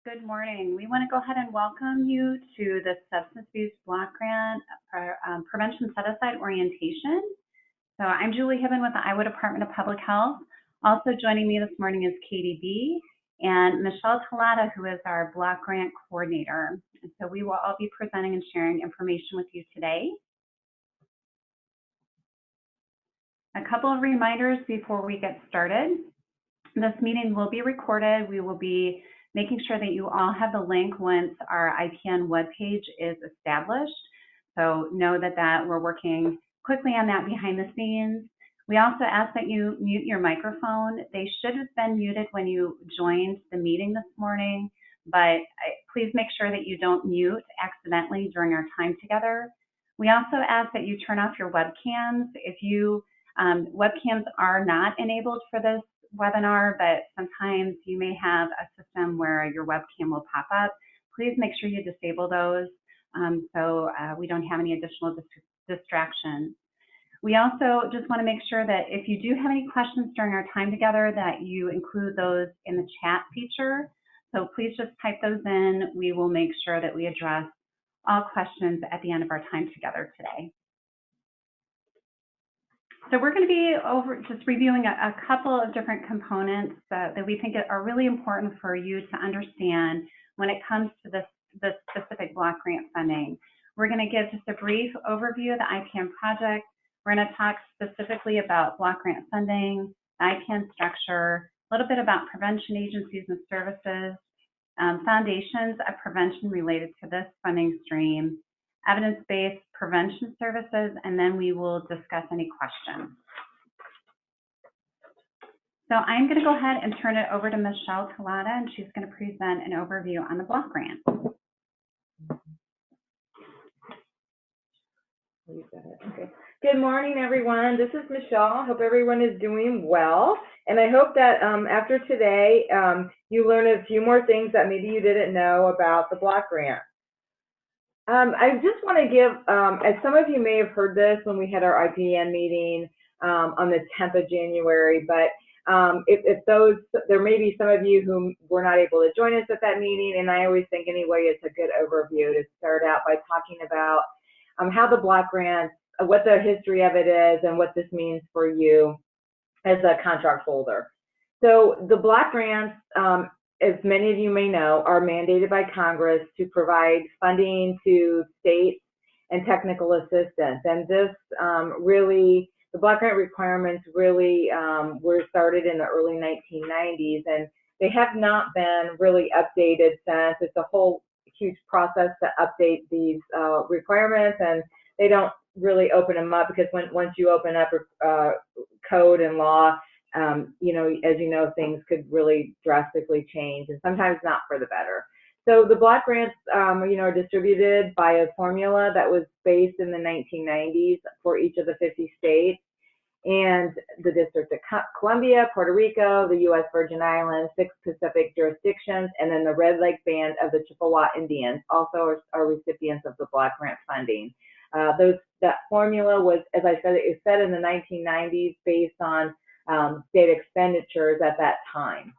Good morning. We want to go ahead and welcome you to the Substance Abuse Block Grant Prevention Set-Aside Orientation. So I'm Julie Hibben with the Iowa Department of Public Health. Also joining me this morning is Katie B. and Michelle Talata, who is our Block Grant Coordinator. And so we will all be presenting and sharing information with you today. A couple of reminders before we get started. This meeting will be recorded. We will be making sure that you all have the link once our IPN webpage is established. So know that we're working quickly on that behind the scenes. We also ask that you mute your microphone. They should have been muted when you joined the meeting this morning, but please make sure that you don't mute accidentally during our time together. We also ask that you turn off your webcams. If you webcams are not enabled for this webinar, but sometimes you may have a system where your webcam will pop up. Please make sure you disable those so we don't have any additional distractions. We also just want to make sure that if you do have any questions during our time together, that you include those in the chat feature. So please just type those in. We will make sure that we address all questions at the end of our time together today. So we're going to be just reviewing a couple of different components that we think are really important for you to understand when it comes to this specific block grant funding. We're going to give just a brief overview of the IPN project. We're going to talk specifically about block grant funding, the IPN structure, a little bit about prevention agencies and services, foundations of prevention related to this funding stream, evidence-based prevention services, and then we will discuss any questions. So I'm going to go ahead and turn it over to Michelle Talata, and she's going to present an overview on the block grant. Okay. Good morning, everyone. This is Michelle. Hope everyone is doing well. And I hope that after today, you learn a few more things that maybe you didn't know about the block grant. I just want to give, as some of you may have heard this when we had our IPN meeting on the 10th of January, but there may be some of you who were not able to join us at that meeting, and I always think anyway it's a good overview to start out by talking about how the block grant, what the history of it is, and what this means for you as a contract holder. So the block grants, as many of you may know, are mandated by Congress to provide funding to states and technical assistance. And this the block grant requirements really were started in the early 1990s, and they have not been really updated since. It's a whole huge process to update these requirements, and they don't really open them up because once you open up code and law, you know, as you know, things could really drastically change, and sometimes not for the better. So the block grants, you know, are distributed by a formula that was based in the 1990s for each of the 50 states and the District of Columbia, Puerto Rico, the U.S. Virgin Islands, 6 Pacific jurisdictions, and then the Red Lake Band of the Chippewa Indians also are recipients of the block grant funding. That formula was, as I said, it was set in the 1990s based on state expenditures at that time.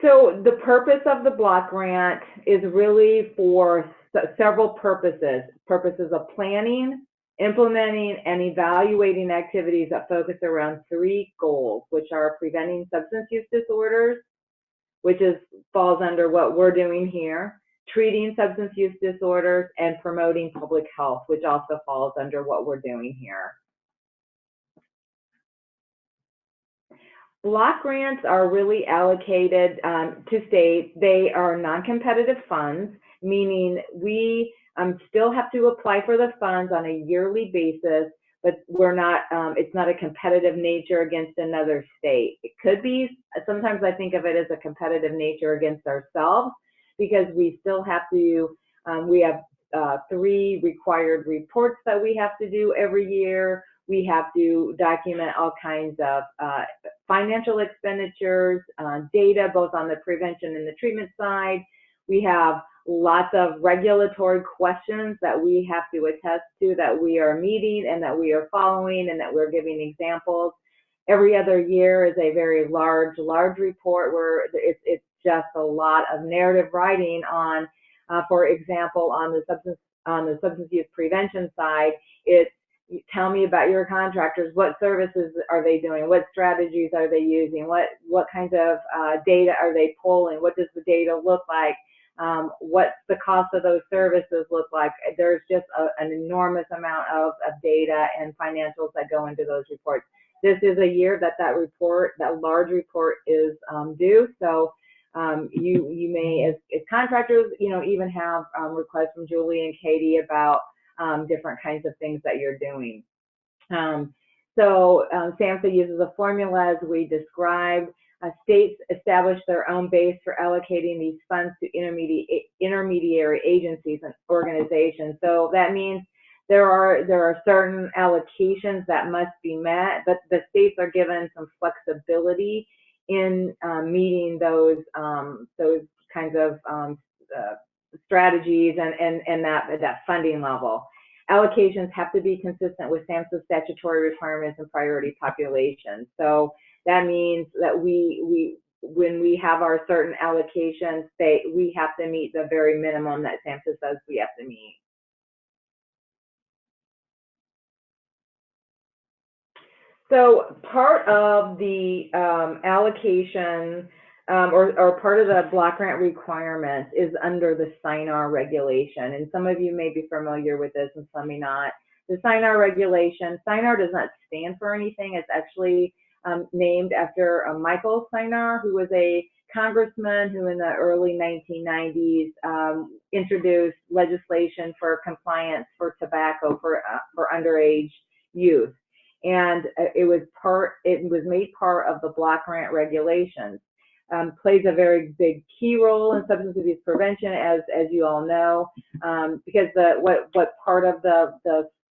So the purpose of the block grant is really for several purposes. Purposes of planning, implementing, and evaluating activities that focus around 3 goals, which are preventing substance use disorders, which falls under what we're doing here, treating substance use disorders, and promoting public health, which also falls under what we're doing here. Block grants are really allocated to states. They are non-competitive funds, meaning we still have to apply for the funds on a yearly basis, but we're not, it's not a competitive nature against another state. It could be, sometimes I think of it as a competitive nature against ourselves, because we still have to, we have 3 required reports that we have to do every year. We have to document all kinds of financial expenditures, data, both on the prevention and the treatment side. We have lots of regulatory questions that we have to attest to that we are meeting and that we are following and that we're giving examples. Every other year is a very large report where it's just a lot of narrative writing on, for example, on the substance use prevention side, it's tell me about your contractors. What services are they doing? What strategies are they using? What kinds of data are they pulling? What does the data look like? What's the cost of those services look like? There's just an enormous amount of data and financials that go into those reports. This is a year that large report is due. So you may, as contractors, even have requests from Julie and Katie about different kinds of things that you're doing. SAMHSA uses a formula as we described. States establish their own base for allocating these funds to intermediary agencies and organizations. So that means there are certain allocations that must be met, but the states are given some flexibility in meeting those kinds of strategies and that funding level. Allocations have to be consistent with SAMHSA's statutory requirements and priority populations. So that means that when we have our certain allocations, we have to meet the very minimum that SAMHSA says we have to meet. So part of the allocation or part of the block grant requirements is under the SINAR regulation. And some of you may be familiar with this and some may not. The SINAR regulation, SINAR does not stand for anything. It's actually named after Michael Sinar, who was a congressman who in the early 1990s introduced legislation for compliance for tobacco for underage youth. And it was made part of the block grant regulations. Plays a very big key role in substance abuse prevention, as you all know, because what part of the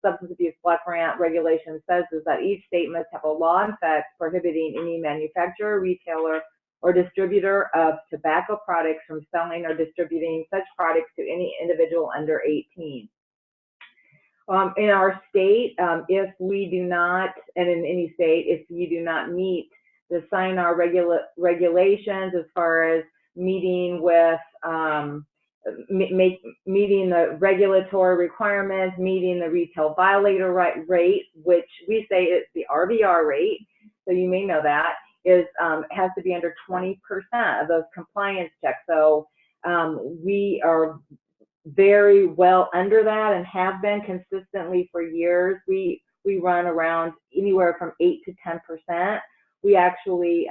substance abuse block grant regulation says is that each state must have a law in effect prohibiting any manufacturer, retailer, or distributor of tobacco products from selling or distributing such products to any individual under 18. In our state, if we do not, and in any state, if you do not meet the SINAR regulations as far as meeting with meeting the regulatory requirements, meeting the retail violator rate, which we say is the RVR rate, so you may know that, has to be under 20% of those compliance checks. So we are very well under that and have been consistently for years. We run around anywhere from 8 to 10%. We actually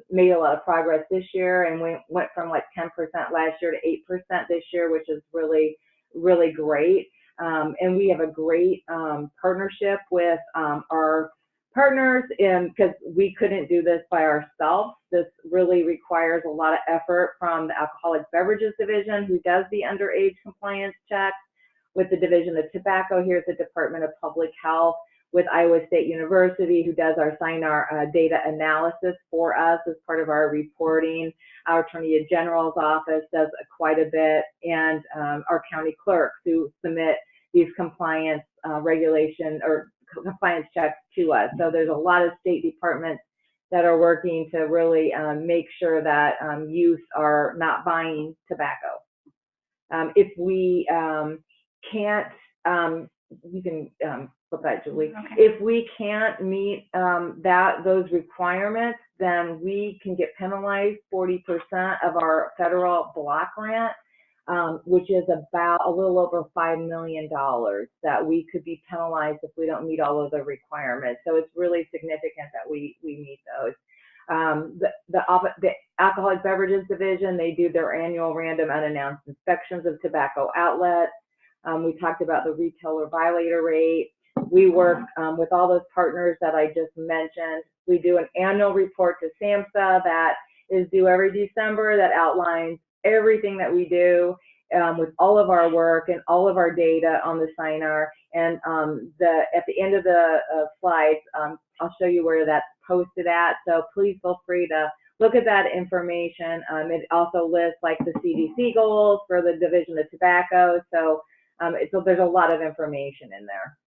made a lot of progress this year and went from like 10% last year to 8% this year, which is really, really great. And we have a great partnership with our partners, because we couldn't do this by ourselves. This really requires a lot of effort from the Alcoholic Beverages Division, who does the underage compliance checks, with the Division of Tobacco here at the Department of Public Health, with Iowa State University, who does our SINAR data analysis for us as part of our reporting. Our Attorney General's office does quite a bit, and our county clerks who submit these compliance regulation or compliance checks to us. So there's a lot of state departments that are working to really make sure that youth are not buying tobacco. If we can't, you can flip that, Julie. Okay. If we can't meet those requirements, then we can get penalized 40% of our federal block grant, which is about a little over $5 million that we could be penalized if we don't meet all of the requirements. So it's really significant that we meet those. The Alcoholic Beverages Division, they do their annual random unannounced inspections of tobacco outlets. We talked about the retailer violator rate. We work with all those partners that I just mentioned. We do an annual report to SAMHSA that is due every December that outlines everything that we do with all of our work and all of our data on the SINAR. And at the end of the slides, I'll show you where that's posted at. So please feel free to look at that information. It also lists like the CDC goals for the Division of Tobacco. So there's a lot of information in there.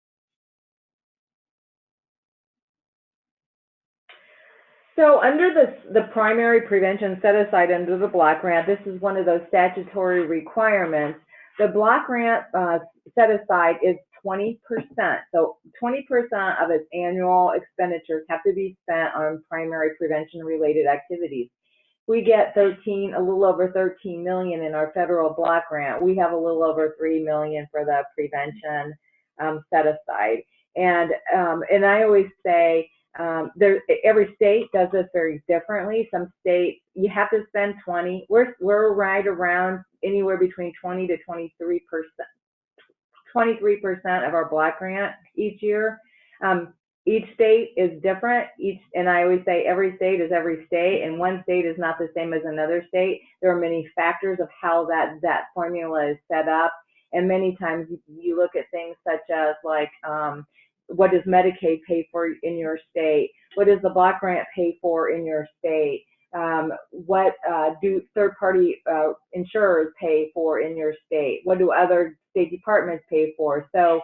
So under the primary prevention set aside under the block grant, this is one of those statutory requirements. The block grant set aside is 20%. So 20% of its annual expenditures have to be spent on primary prevention related activities. We get a little over 13 million in our federal block grant. We have a little over 3 million for the prevention set aside. And I always say, every state does this very differently. Some states, you have to spend 20. We're right around anywhere between 20 to 23%. 23% of our block grant each year. Each state is different. And I always say every state is every state, and one state is not the same as another state. There are many factors of how that formula is set up, and many times you look at things such as like, what does Medicaid pay for in your state? What does the block grant pay for in your state? What do third-party insurers pay for in your state? What do other state departments pay for? So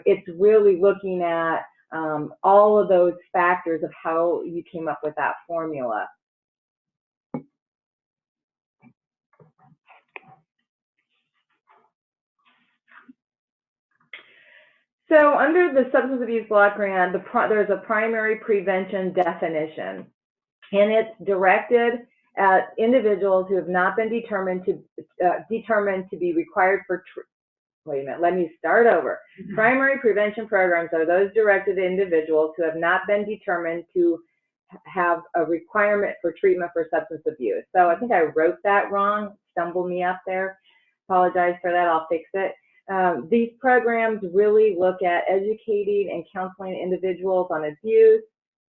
it's really looking at all of those factors of how you came up with that formula. So under the substance abuse block grant, there's a primary prevention definition, and it's directed at individuals who have not been determined to be required for wait a minute, let me start over. Primary prevention programs are those directed at individuals who have not been determined to have a requirement for treatment for substance abuse. So I think I wrote that wrong, stumbled me up there. Apologize for that, I'll fix it. These programs really look at educating and counseling individuals on abuse,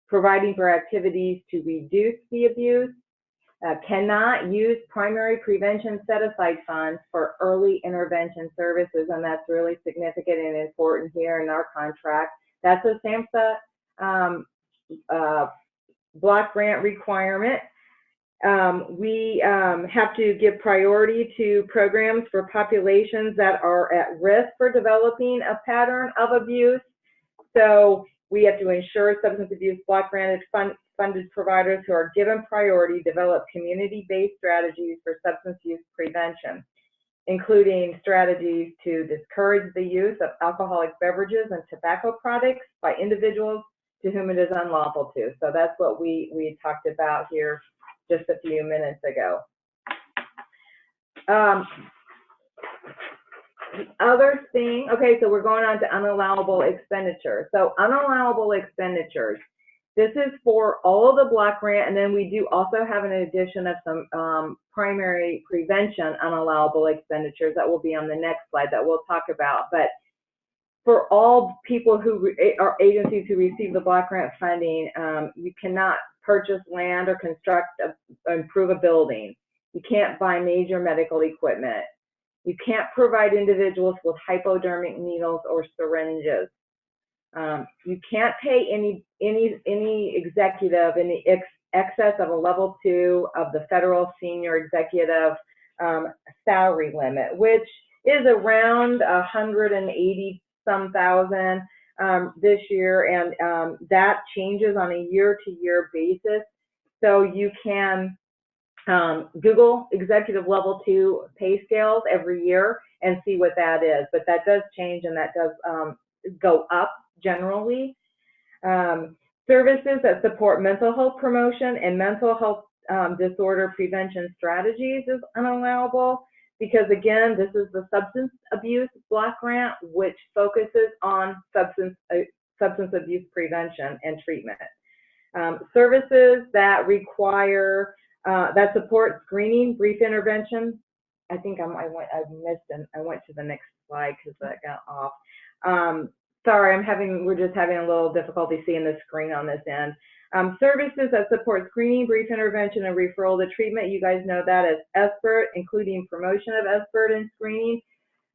providing for activities to reduce the abuse, cannot use primary prevention set-aside funds for early intervention services, and that's really significant and important here in our contract. That's a SAMHSA block grant requirement. We have to give priority to programs for populations that are at risk for developing a pattern of abuse. So we have to ensure substance abuse block granted funded providers who are given priority develop community-based strategies for substance use prevention, including strategies to discourage the use of alcoholic beverages and tobacco products by individuals to whom it is unlawful to. So that's what we talked about here just a few minutes ago. The other thing, okay, so we're going on to unallowable expenditures. So unallowable expenditures, this is for all of the block grant, and then we do also have an addition of some primary prevention unallowable expenditures that will be on the next slide that we'll talk about. But for all people who are agencies who receive the block grant funding, you cannot purchase land or construct, improve a building. You can't buy major medical equipment. You can't provide individuals with hypodermic needles or syringes. You can't pay any executive in the excess of a level 2 of the federal senior executive salary limit, which is around 180-some thousand this year, and that changes on a year-to-year basis. So you can Google executive level 2 pay scales every year and see what that is, but that does change and that does go up generally. Services that support mental health promotion and mental health disorder prevention strategies is unallowable because, again, this is the substance abuse block grant, which focuses on substance abuse prevention and treatment. Services that require that support screening, brief intervention. I think I missed and I went to the next slide because that got off. Sorry, we're just having a little difficulty seeing the screen on this end. Services that support screening, brief intervention, and referral to treatment. You guys know that as SBIRT, including promotion of SBIRT and screening.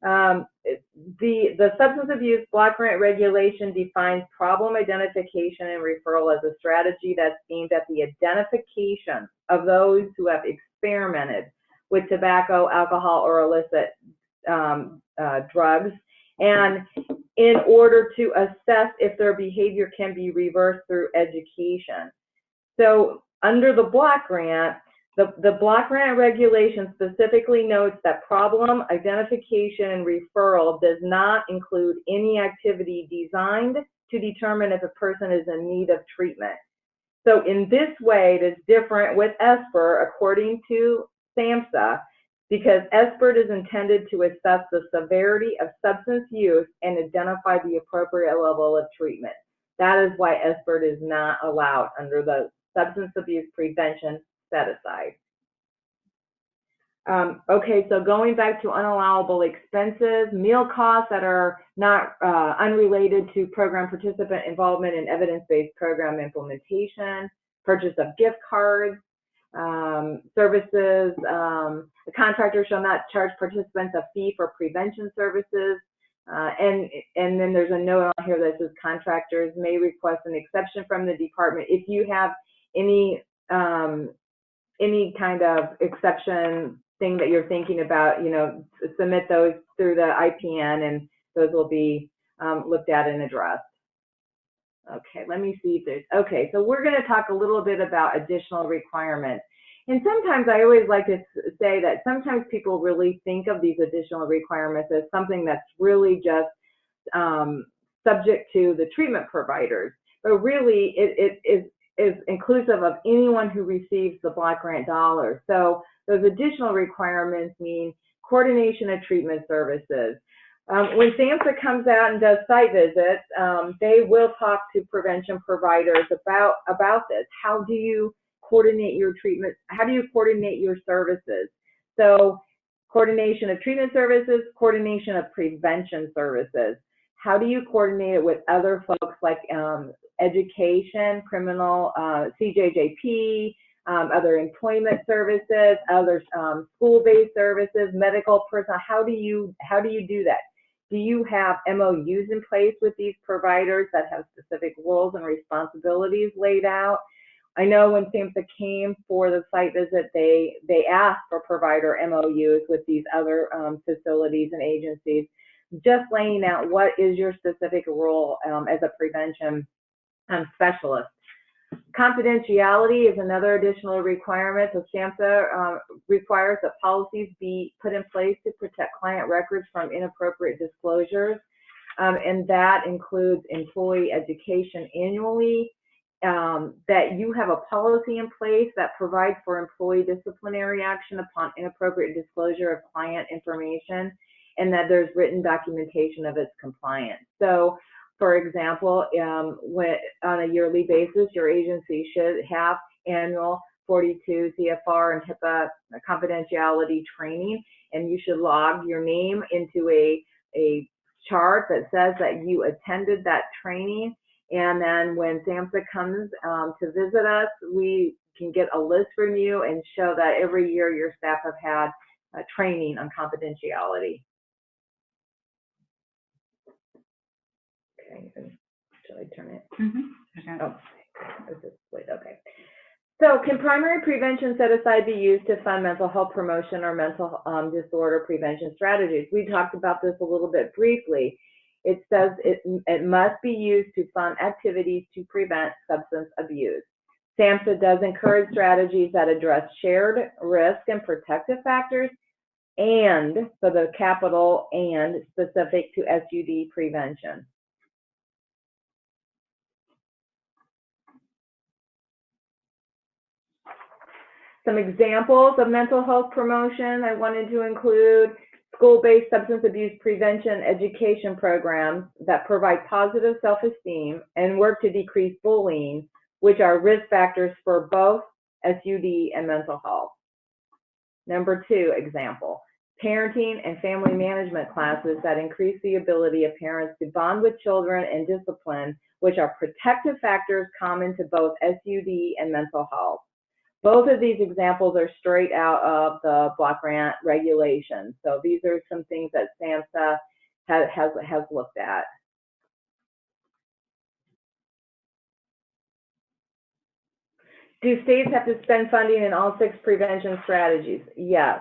The substance abuse block grant regulation defines problem identification and referral as a strategy that's aimed at the identification of those who have experimented with tobacco, alcohol, or illicit drugs, and in order to assess if their behavior can be reversed through education. So under the block grant, the block grant regulation specifically notes that problem identification and referral does not include any activity designed to determine if a person is in need of treatment. So in this way, it is different with SBIR according to SAMHSA, because SBIR is intended to assess the severity of substance use and identify the appropriate level of treatment. That is why SBIR is not allowed under the substance abuse prevention set aside. Okay, so going back to unallowable expenses, meal costs that are not unrelated to program participant involvement in evidence-based program implementation, purchase of gift cards, services, the contractor shall not charge participants a fee for prevention services, and then there's a note on here that says contractors may request an exception from the department. If you have any kind of exception thing that you're thinking about, you know, submit those through the IPN and those will be looked at and addressed. Okay, let me see if there's, okay, so we're going to talk a little bit about additional requirements. And sometimes I always like to say that sometimes people really think of these additional requirements as something that's really just subject to the treatment providers, but really it is inclusive of anyone who receives the block grant dollars. So those additional requirements mean coordination of treatment services. When SAMHSA comes out and does site visits, they will talk to prevention providers about this. How do you coordinate your treatment? How do you coordinate your services? So coordination of treatment services, coordination of prevention services. How do you coordinate it with other folks like education, criminal, CJJP, other employment services, other school-based services, medical personnel? How do you do that? Do you have MOUs in place with these providers that have specific roles and responsibilities laid out? I know when SAMHSA came for the site visit, they asked for provider MOUs with these other facilities and agencies, just laying out what is your specific role as a prevention specialist. Confidentiality is another additional requirement. So SAMHSA requires that policies be put in place to protect client records from inappropriate disclosures, and that includes employee education annually, that you have a policy in place that provides for employee disciplinary action upon inappropriate disclosure of client information, and that there's written documentation of its compliance. So, for example, when, on a yearly basis, your agency should have annual 42 CFR and HIPAA confidentiality training, and you should log your name into a chart that says that you attended that training. And then when SAMHSA comes to visit us, we can get a list from you and show that every year your staff have had training on confidentiality. Okay, shall I turn it? Okay. Oh, okay. So can primary prevention set aside be used to fund mental health promotion or mental disorder prevention strategies? We talked about this a little bit briefly. It says it must be used to fund activities to prevent substance abuse. SAMHSA does encourage strategies that address shared risk and protective factors, and, so the capital and, specific to SUD prevention. Some examples of mental health promotion I wanted to include school-based substance abuse prevention education programs that provide positive self-esteem and work to decrease bullying, which are risk factors for both SUD and mental health. Number 2 example, parenting and family management classes that increase the ability of parents to bond with children and discipline, which are protective factors common to both SUD and mental health. Both of these examples are straight out of the block grant regulations. So these are some things that SAMHSA has looked at. Do states have to spend funding in all 6 prevention strategies? Yes.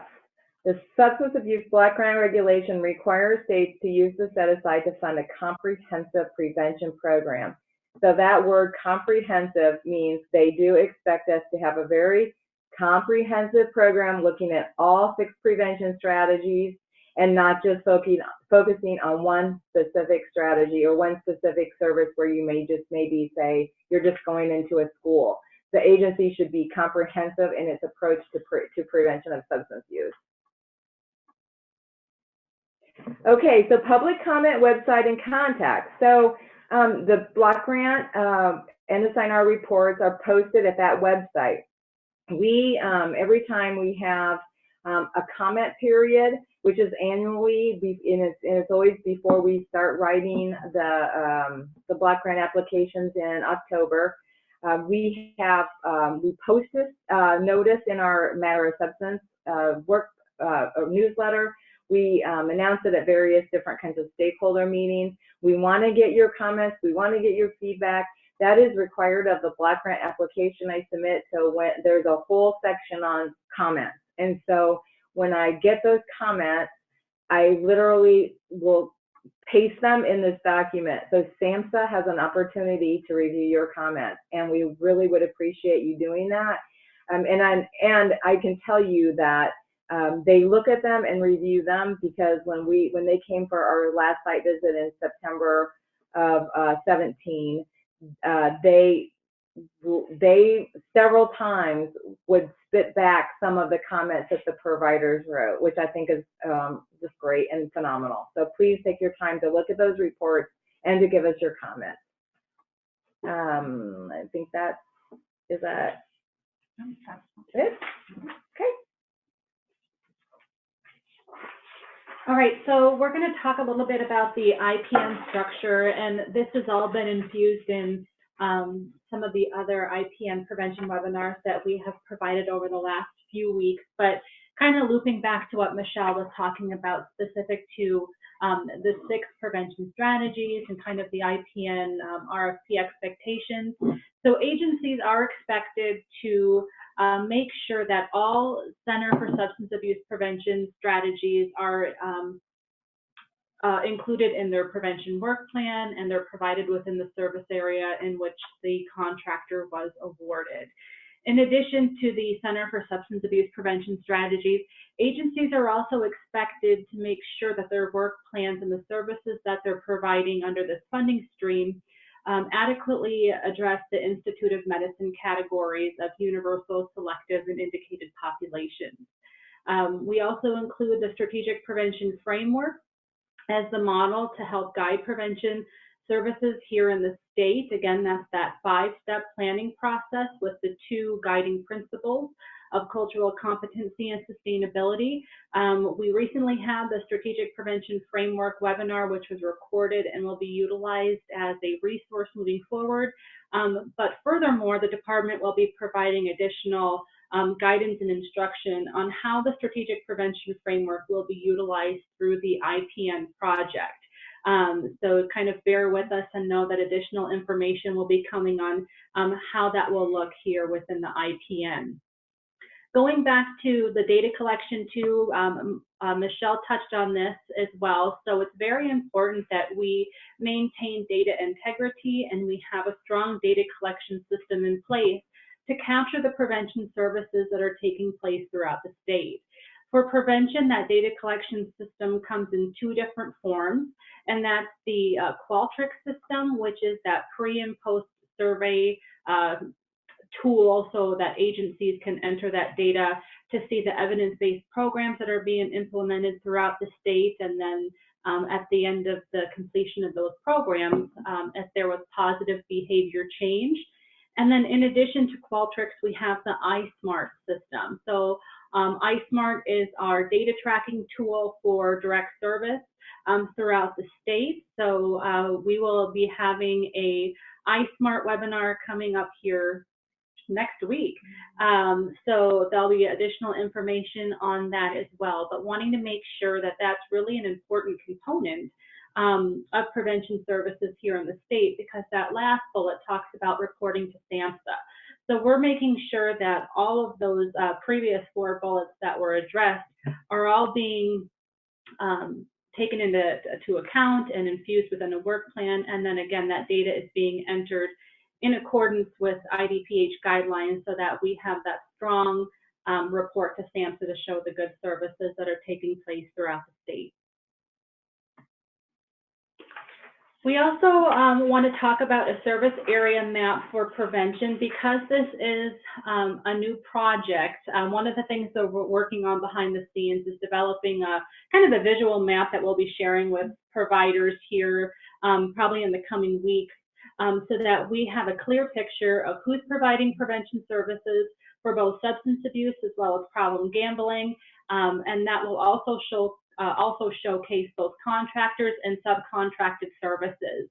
The substance abuse block grant regulation requires states to use the set aside to fund a comprehensive prevention program. So that word comprehensive means they do expect us to have a very comprehensive program looking at all 6 prevention strategies and not just focusing on one specific strategy or one specific service where you may just maybe say you're just going into a school. The agency should be comprehensive in its approach to prevention of substance use. Okay, so public comment, website, and contact. So the block grant and the SINAR reports are posted at that website. We, every time we have a comment period, which is annually, and it's always before we start writing the block grant applications in October. We post this notice in our matter of substance newsletter. We announce it at various different kinds of stakeholder meetings. We want to get your comments. We want to get your feedback. That is required of the block grant application I submit. So when there's a whole section on comments. And so when I get those comments, I literally will paste them in this document. So SAMHSA has an opportunity to review your comments, and we really would appreciate you doing that. And I can tell you that they look at them and review them, because when they came for our last site visit in September of 17, they several times would spit back some of the comments that the providers wrote, which I think is just great and phenomenal. So please take your time to look at those reports and to give us your comments. I think is that it? Okay. All right, so we're going to talk a little bit about the IPN structure, and this has all been infused in some of the other IPN prevention webinars that we have provided over the last few weeks, but kind of looping back to what Michelle was talking about specific to the 6 prevention strategies and kind of the IPN RFP expectations. So agencies are expected to make sure that all Center for Substance Abuse Prevention strategies are included in their prevention work plan, and they're provided within the service area in which the contractor was awarded. In addition to the Center for Substance Abuse Prevention strategies, agencies are also expected to make sure that their work plans and the services that they're providing under this funding stream adequately address the Institute of Medicine categories of universal, selective, and indicated populations. We also include the Strategic Prevention Framework as the model to help guide prevention services here in the state. Again, that's that 5-step planning process with the 2 guiding principles of cultural competency and sustainability. We recently had the Strategic Prevention Framework webinar, which was recorded and will be utilized as a resource moving forward. But furthermore, the department will be providing additional guidance and instruction on how the Strategic Prevention Framework will be utilized through the IPN project. So kind of bear with us and know that additional information will be coming on how that will look here within the IPN. Going back to the data collection too, Michelle touched on this as well. So it's very important that we maintain data integrity and we have a strong data collection system in place to capture the prevention services that are taking place throughout the state. For prevention, that data collection system comes in 2 different forms, and that's the Qualtrics system, which is that pre and post survey tool so that agencies can enter that data to see the evidence-based programs that are being implemented throughout the state, and then at the end of the completion of those programs, if there was positive behavior change. And then in addition to Qualtrics, we have the iSmart system. So iSmart is our data tracking tool for direct service throughout the state. So we will be having a iSmart webinar coming up here next week. So there'll be additional information on that as well, but wanting to make sure that that's really an important component of prevention services here in the state, because that last bullet talks about reporting to SAMHSA. So we're making sure that all of those previous 4 bullets that were addressed are all being taken into account and infused within a work plan. And then again, that data is being entered in accordance with IDPH guidelines so that we have that strong report to SAMHSA to show the good services that are taking place throughout the state. We also want to talk about a service area map for prevention. Because this is a new project, one of the things that we're working on behind the scenes is developing a kind of a visual map that we'll be sharing with providers here probably in the coming weeks, so that we have a clear picture of who's providing prevention services for both substance abuse as well as problem gambling, and that will also showcase both contractors and subcontracted services.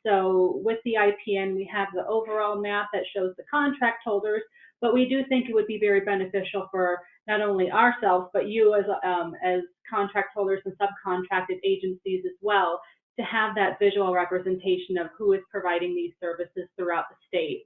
So with the IPN, we have the overall map that shows the contract holders, but we do think it would be very beneficial for not only ourselves, but you as contract holders and subcontracted agencies as well, to have that visual representation of who is providing these services throughout the state.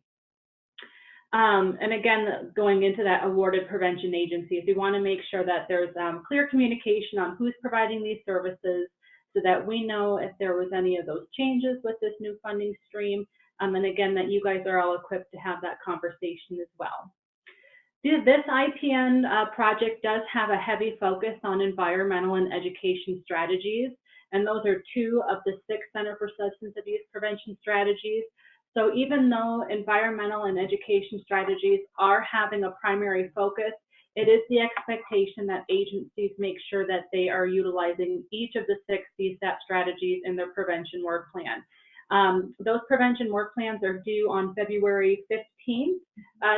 And again, going into that awarded prevention agencies, we want to make sure that there's clear communication on who's providing these services so that we know if there was any of those changes with this new funding stream. And again, that you guys are all equipped to have that conversation as well. This IPN project does have a heavy focus on environmental and education strategies, and those are 2 of the 6 Center for Substance Abuse Prevention strategies. So even though environmental and education strategies are having a primary focus, it is the expectation that agencies make sure that they are utilizing each of the 6 CSAP strategies in their prevention work plan. Those prevention work plans are due on February 15th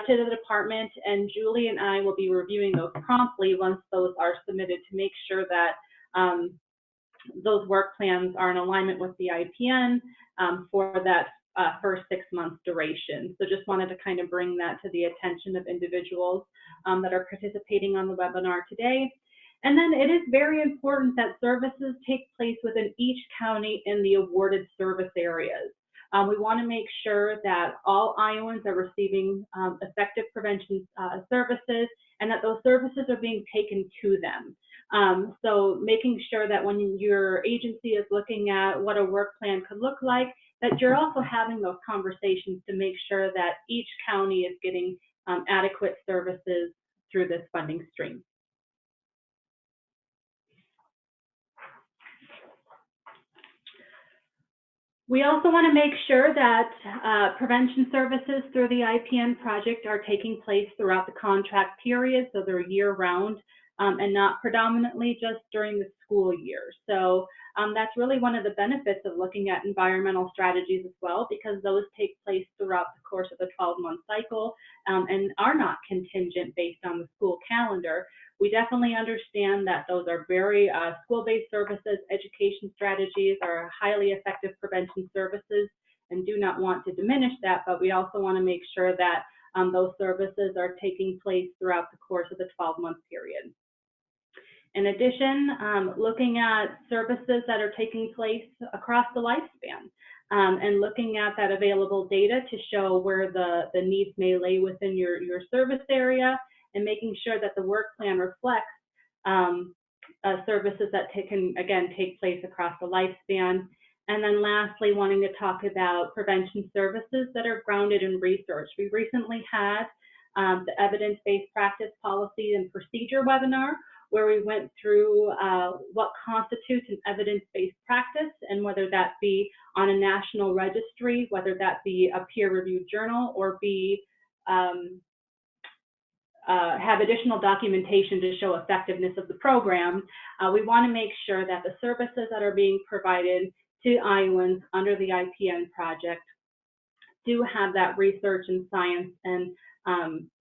to the department, and Julie and I will be reviewing those promptly once those are submitted to make sure that those work plans are in alignment with the IPN for that first 6 months duration. So just wanted to kind of bring that to the attention of individuals that are participating on the webinar today. And then it is very important that services take place within each county in the awarded service areas. We want to make sure that all Iowans are receiving effective prevention services and that those services are being taken to them. So making sure that when your agency is looking at what a work plan could look like, that you're also having those conversations to make sure that each county is getting adequate services through this funding stream. We also want to make sure that prevention services through the IPN project are taking place throughout the contract period, so they're year-round and not predominantly just during the school year. So that's really one of the benefits of looking at environmental strategies as well, because those take place throughout the course of the 12-month cycle and are not contingent based on the school calendar. We definitely understand that those are very school-based services. Education strategies are highly effective prevention services and do not want to diminish that, but we also want to make sure that those services are taking place throughout the course of the 12-month period. In addition, looking at services that are taking place across the lifespan and looking at that available data to show where the needs may lay within your service area, and making sure that the work plan reflects services that can, again, take place across the lifespan. And then lastly, wanting to talk about prevention services that are grounded in research. We recently had the evidence-based practice policy and procedure webinar, where we went through what constitutes an evidence-based practice and whether that be on a national registry, whether that be a peer-reviewed journal, or be have additional documentation to show effectiveness of the program. We want to make sure that the services that are being provided to Iowans under the IPN project do have that research and science and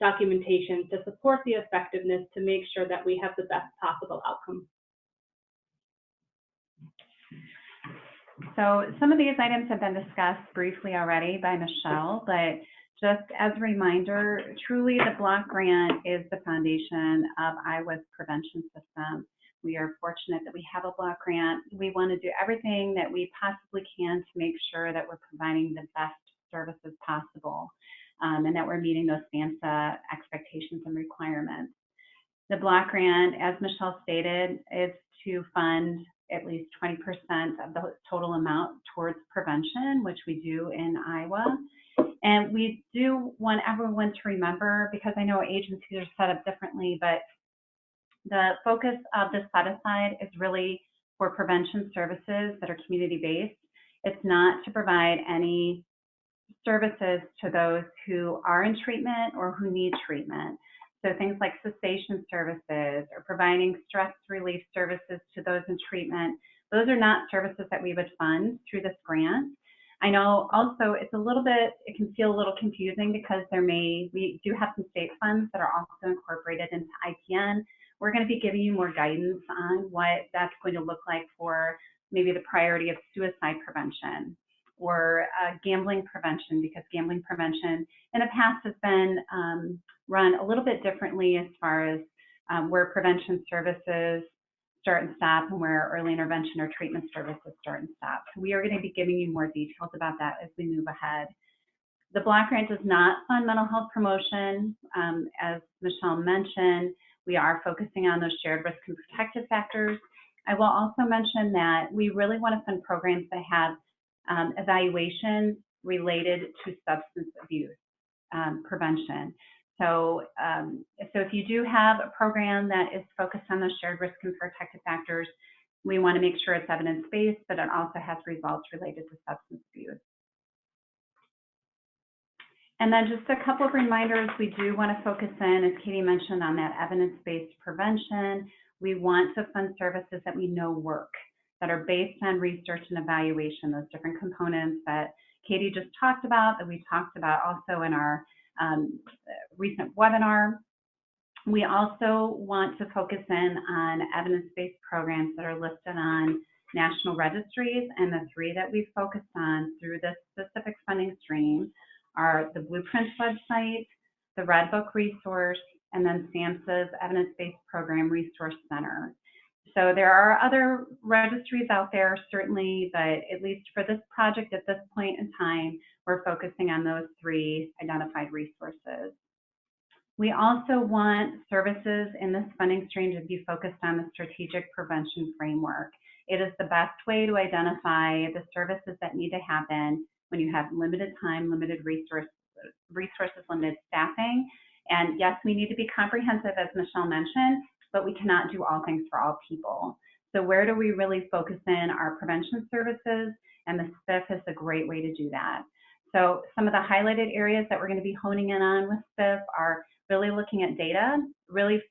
documentation to support the effectiveness to make sure that we have the best possible outcome. So some of these items have been discussed briefly already by Michelle, but just as a reminder, truly the block grant is the foundation of Iowa's prevention system. We are fortunate that we have a block grant. We want to do everything that we possibly can to make sure that we're providing the best services possible and that we're meeting those SAMHSA expectations and requirements. The block grant, as Michelle stated, is to fund at least 20% of the total amount towards prevention, which we do in Iowa. And we do want everyone to remember, because I know agencies are set up differently, but the focus of this set aside is really for prevention services that are community-based. It's not to provide any services to those who are in treatment or who need treatment. So things like cessation services or providing stress relief services to those in treatment, those are not services that we would fund through this grant. I know also it can feel a little confusing because we do have some state funds that are also incorporated into IPN. We're going to be giving you more guidance on what that's going to look like for maybe the priority of suicide prevention or gambling prevention, because gambling prevention in the past has been run a little bit differently as far as where prevention services start and stop and where early intervention or treatment services start and stop. So we are going to be giving you more details about that as we move ahead. The block grant does not fund mental health promotion. As Michelle mentioned, we are focusing on those shared risk and protective factors. I will also mention that we really want to fund programs that have evaluations related to substance abuse prevention. So if you do have a program that is focused on those shared risk and protective factors, we want to make sure it's evidence-based, but it also has results related to substance abuse. And then just a couple of reminders, we do want to focus in, as Katie mentioned, on that evidence-based prevention. We want to fund services that we know work, that are based on research and evaluation, those different components that Katie just talked about, that we talked about also in our recent webinar. We also want to focus in on evidence-based programs that are listed on national registries, and the three that we've focused on through this specific funding stream are the Blueprints website, the Red Book resource, and then SAMHSA's Evidence-Based Program Resource Center. So there are other registries out there, certainly, but at least for this project at this point in time, we're focusing on those three identified resources. We also want services in this funding stream to be focused on the strategic prevention framework. It is the best way to identify the services that need to happen when you have limited time, limited resources, limited staffing. And yes, we need to be comprehensive, as Michelle mentioned, but we cannot do all things for all people. So where do we really focus in our prevention services? And the SPIF is a great way to do that. So some of the highlighted areas that we're going to be honing in on with SPIF are really looking at data, really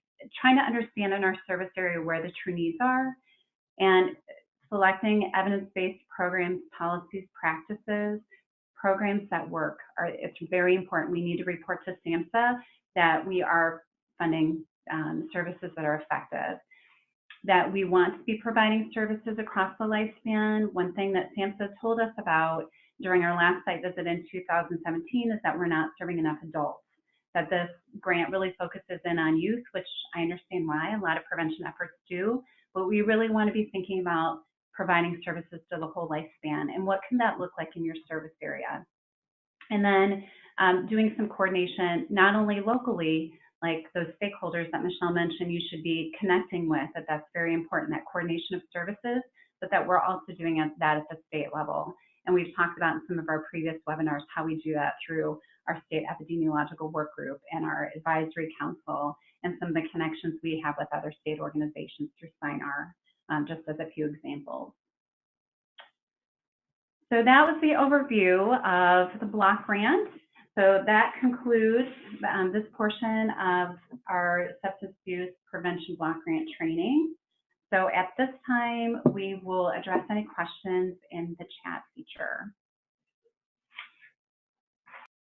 trying to understand in our service area where the true needs are, and selecting evidence-based programs, policies, practices, programs that work. It's very important. We need to report to SAMHSA that we are funding services that are effective, that we want to be providing services across the lifespan. One thing that SAMHSA told us about during our last site visit in 2017 is that we're not serving enough adults, that this grant really focuses in on youth, which I understand why a lot of prevention efforts do, but we really want to be thinking about providing services to the whole lifespan, and what can that look like in your service area. And then doing some coordination, not only locally, like those stakeholders that Michelle mentioned you should be connecting with, that's very important, that coordination of services, but that we're also doing that at the state level. And we've talked about in some of our previous webinars how we do that through our state epidemiological work group and our advisory council, and some of the connections we have with other state organizations through SINAR, just as a few examples. So that was the overview of the block grant. So that concludes this portion of our substance abuse prevention block grant training. So at this time, we will address any questions in the chat feature.